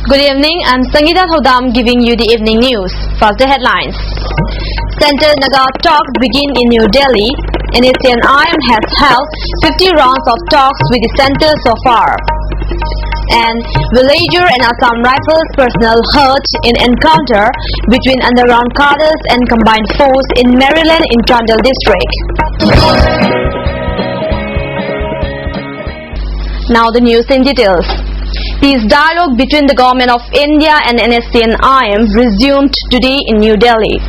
Good evening, I'm Sangeeta Thodam giving you the evening news. First the headlines. Center Naga talks begin in New Delhi. NACN-IM has held 50 rounds of talks with the center so far. And villager and Assam Rifles personnel hurt in encounter between underground cadres and combined force in Maryland in Trundle district. Now the news in details. Peace dialogue between the Government of India and NACN-IM resumed today in New Delhi.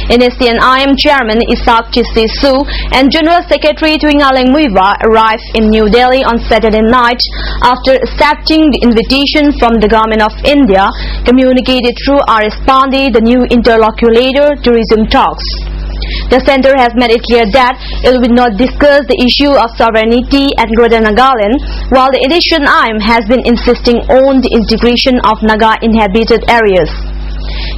NACN-IM Chairman Ishaq Chisti Su and General Secretary Twingaleng Muiva arrived in New Delhi on Saturday night after accepting the invitation from the Government of India, communicated through R.S. Pandey, the new interlocutor, to resume talks. The centre has made it clear that it will not discuss the issue of sovereignty at Greater Nagaland, while the NACN-IM has been insisting on the integration of Naga inhabited areas.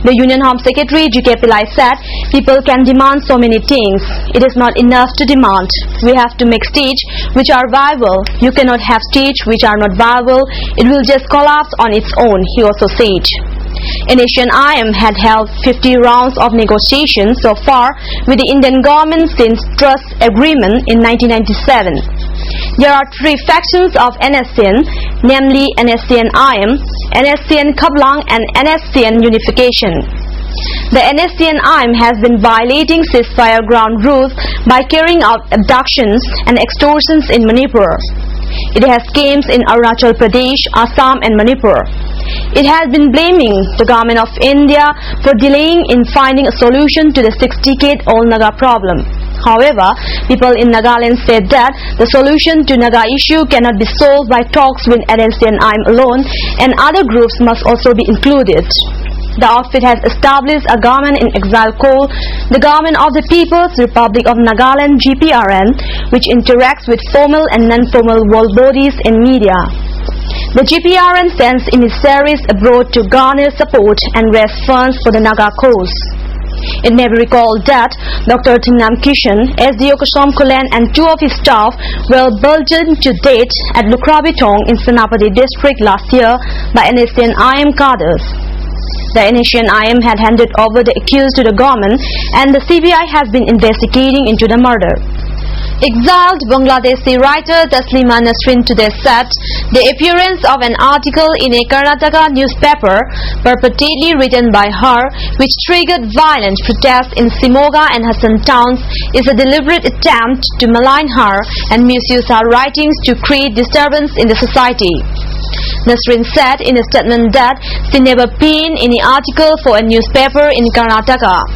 The Union Home Secretary G.K. Pillai said, people can demand so many things. It is not enough to demand. We have to make states which are viable. You cannot have states which are not viable. It will just collapse on its own, he also said. NACN-IM had held 50 rounds of negotiations so far with the Indian government since Trust Agreement in 1997. There are three factions of NACN, namely NACN-IM, NACN Kablang and NACN Unification. The NACN-IM has been violating ceasefire ground rules by carrying out abductions and extortions in Manipur. It has camps in Arunachal Pradesh, Assam and Manipur. It has been blaming the Government of India for delaying in finding a solution to the 6-decade-old Naga problem. However, people in Nagaland said that the solution to Naga issue cannot be solved by talks with NACN-IM alone, and other groups must also be included. The outfit has established a government in exile called the Government of the People's Republic of Nagaland (GPRN), which interacts with formal and non-formal world bodies and media. The GPRN sends emissaries abroad to garner support and raise funds for the Naga cause. It may be recalled that Dr. Thingnam Kishan, SDO Kosom Kulen and two of his staff were burdened to death at Lukrabitong in Senapati district last year by NACN-IM cadres. The NACN-IM had handed over the accused to the government and the CBI has been investigating into the murder. Exiled Bangladeshi writer Taslima Nasrin today said the appearance of an article in a Karnataka newspaper purportedly written by her, which triggered violent protests in Simoga and Hassan towns, is a deliberate attempt to malign her and misuse her writings to create disturbance in the society. Nasrin said in a statement that she never penned any article for a newspaper in Karnataka.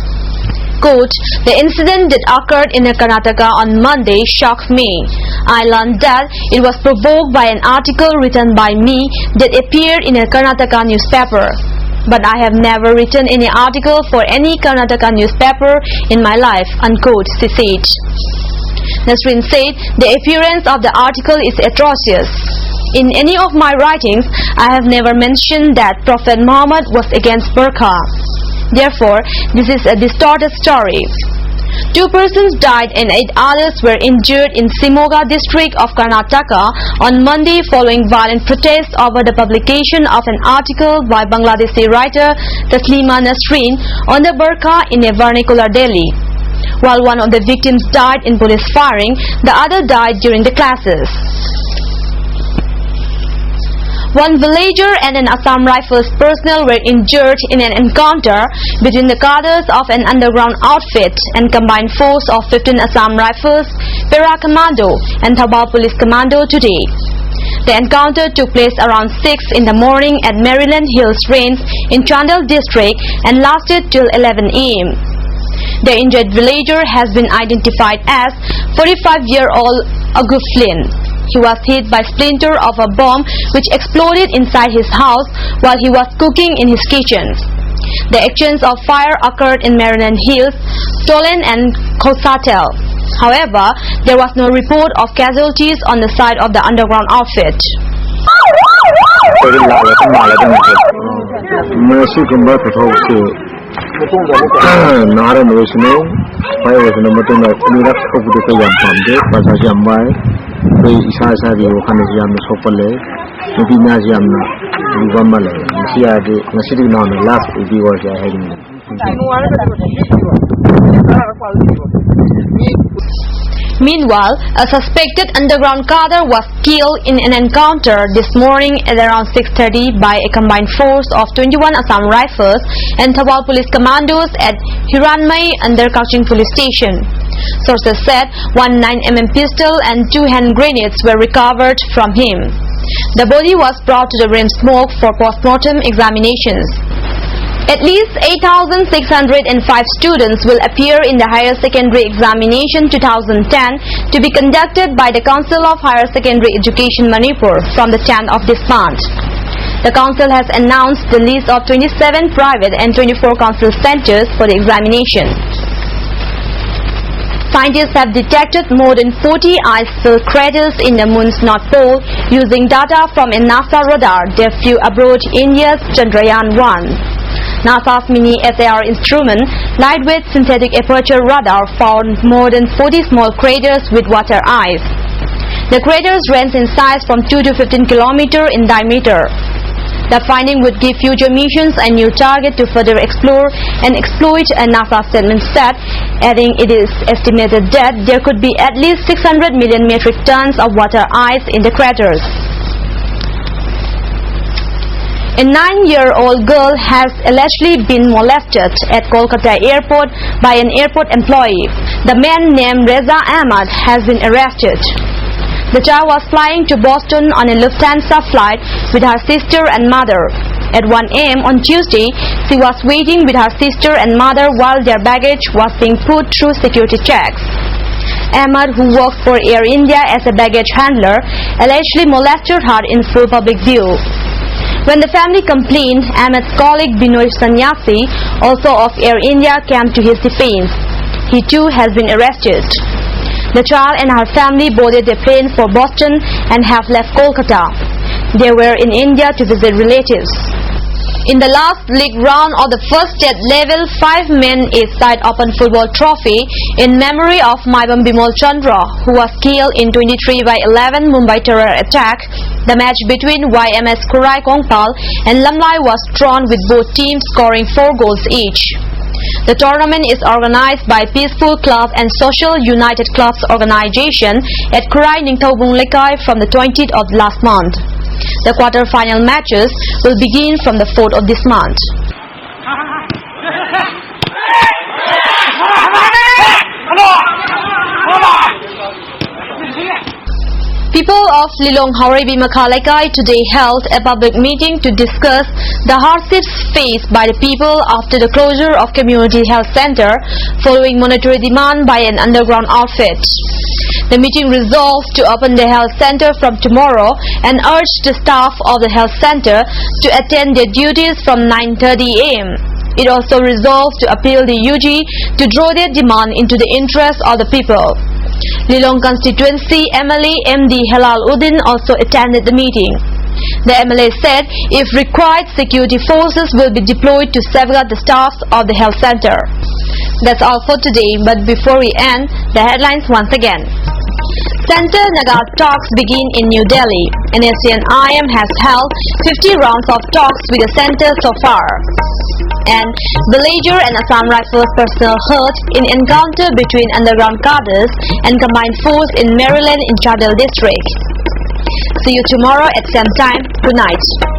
Quote, the incident that occurred in Karnataka on Monday shocked me. I learned that it was provoked by an article written by me that appeared in a Karnataka newspaper. But I have never written any article for any Karnataka newspaper in my life, unquote, she said. Nasrin said the appearance of the article is atrocious. In any of my writings, I have never mentioned that Prophet Muhammad was against burqa. Therefore, this is a distorted story. 2 persons died and 8 others were injured in Simoga district of Karnataka on Monday following violent protests over the publication of an article by Bangladeshi writer Taslima Nasrin on the burqa in a vernacular Delhi. While one of the victims died in police firing, the other died during the clashes. One villager and an Assam Rifles personnel were injured in an encounter between the cadres of an underground outfit and combined force of 15 Assam Rifles, Para Commando and Thabal Police Commando today. The encounter took place around 6 in the morning at Maryland Hills Range in Trundle district and lasted till 11 a.m. The injured villager has been identified as 45-year-old Agu Flynn. He was hit by splinter of a bomb which exploded inside his house while he was cooking in his kitchen. The exchange of fire occurred in Maryland Hills, Tolen and Kosatel. However, there was no report of casualties on the side of the underground outfit. Meanwhile, a suspected underground cadre was killed in an encounter this morning at around 6:30 by a combined force of 21 Assam Rifles and Thawal Police Commandos at Hiranmai under Kaching Police Station. Sources said 1 9mm pistol and 2 hand grenades were recovered from him. The body was brought to the RIM smoke for post-mortem examinations. At least 8,605 students will appear in the Higher Secondary Examination 2010 to be conducted by the Council of Higher Secondary Education Manipur from the 10th of this month. The Council has announced the list of 27 private and 24 council centers for the examination. Scientists have detected more than 40 ice-filled craters in the Moon's North Pole using data from a NASA radar that flew aboard India's Chandrayaan-1. NASA's mini SAR instrument, lightweight synthetic aperture radar, found more than 40 small craters with water ice. The craters range in size from 2 to 15 km in diameter. The finding would give future missions a new target to further explore and exploit, a NASA statement said, adding it is estimated that there could be at least 600 million metric tons of water ice in the craters. A 9-year-old girl has allegedly been molested at Kolkata airport by an airport employee. The man named Reza Ahmad has been arrested. The child was flying to Boston on a Lufthansa flight with her sister and mother. At 1 a.m. on Tuesday, she was waiting with her sister and mother while their baggage was being put through security checks. Ahmad, who works for Air India as a baggage handler, allegedly molested her in full public view. When the family complained, Ahmed's colleague Binoy Sanyasi, also of Air India, came to his defense. He too has been arrested. The child and her family boarded a plane for Boston and have left Kolkata. They were in India to visit relatives. In the last league round of the first state level 5-man East-side Open Football Trophy in memory of Maibam Bimal Chandra, who was killed in 23/11 Mumbai terror attack, the match between YMS Kurai Kongpal and Lamlai was drawn with both teams scoring 4 goals each. The tournament is organized by Peaceful Club and Social United Clubs organization at Kurai Ningthaubung Lekai from the 20th of last month. The quarter-final matches will begin from the 4th of this month. People of Lilong Haurebi Makhalekai today held a public meeting to discuss the hardships faced by the people after the closure of community health center following monetary demand by an underground outfit. The meeting resolved to open the health center from tomorrow and urged the staff of the health center to attend their duties from 9:30 a.m. It also resolved to appeal the UG to draw their demand into the interest of the people. Lilong constituency MLA MD Halal Uddin also attended the meeting. The MLA said if required, security forces will be deployed to safeguard the staff of the health center. That's all for today, but before we end, the headlines once again. Center Naga talks begin in New Delhi. NSCN-IM has held 50 rounds of talks with the center so far. And villager and Assam Rifles personnel hurt in encounter between underground cadres and combined force in Maryland in Chadel district. See you tomorrow at same time. Good night.